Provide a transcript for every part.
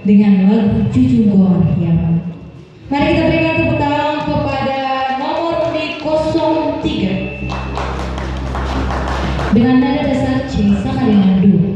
dengan lagu Jujur Yaman. Mari kita berikan tepuk tangan kepada nomor undi 03 dengan nada dasar C sama dengan Do.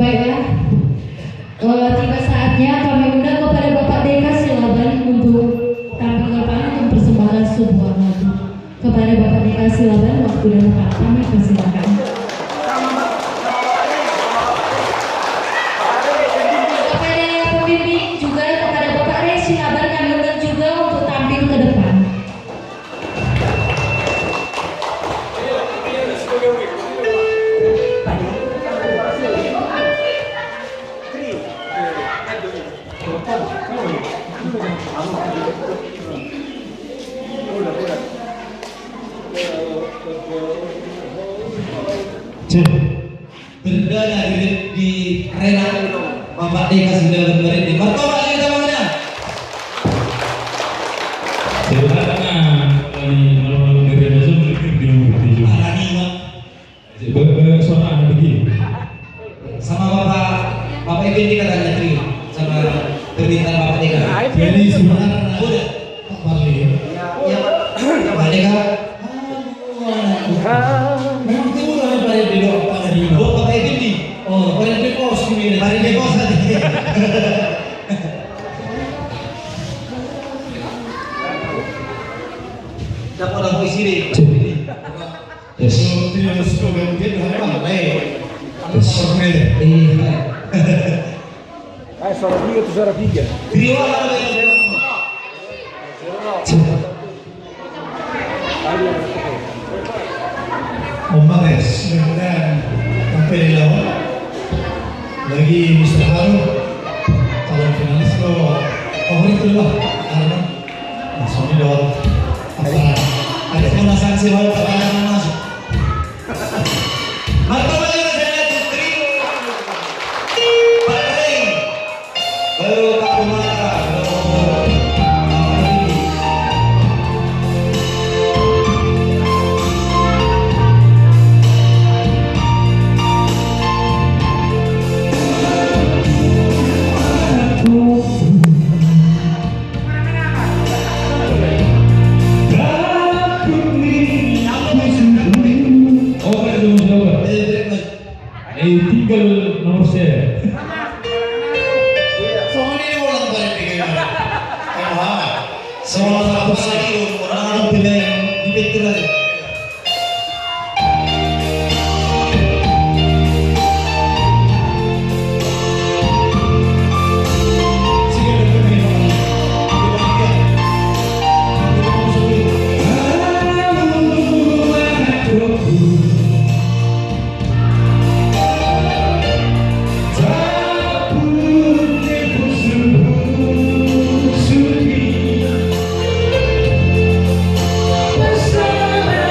Baiklah, tiba saatnya kami undang kepada Bapak Deka Silaban untuk tampil ke depan untuk persembahkan sebuah lagu. Kepada Bapak Deka Silaban, waktu dan tempat kami persilakan. Kepada pembimbing juga kepada Bapak Deka Silaban kami undang juga untuk tampil ke depan. Berdana di arena Bapak Deka sudah kemarin di Martoba lagi teman-teman. Sebenarnya ini malam-malam dari masuk di tujuh. Suara begini. Sama Bapak Effendi katanya trio sama permintaan Bapak Deka. Jadi sebenarnya udah Pak Barli. Ya Bapak Deka. Memang itu mulai dari di doa Pak dari Bapak Effendi. Oh, pada di pos ini. Mari di pos tadi. Dapat isi deh. Yes. Terus kemudian apa? Baik. Yes. Iya. Suara tiga itu suara tiga. Dua. Omares dan sampai di lawan lagi Mr. Haru calon finalis lo favorit itu lah karena langsung di lawan Ada kena sanksi wajib apa masuk. Martabak yang saya lihat putri. Pak Ring. Baru Pak Kumara. Tinggal nomor saya. soalnya ini ulang balik tiga Semua satu lagi orang pilih yang dipikir aja. Bersama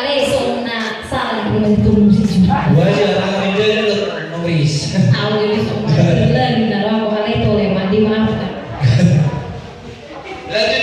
Ale so na salah dengan tulung si Jumat. Wajar, ang enjoy na Maurice. Aku jadi so malah na raw ko ale to le mandi maaf ka. Lanjut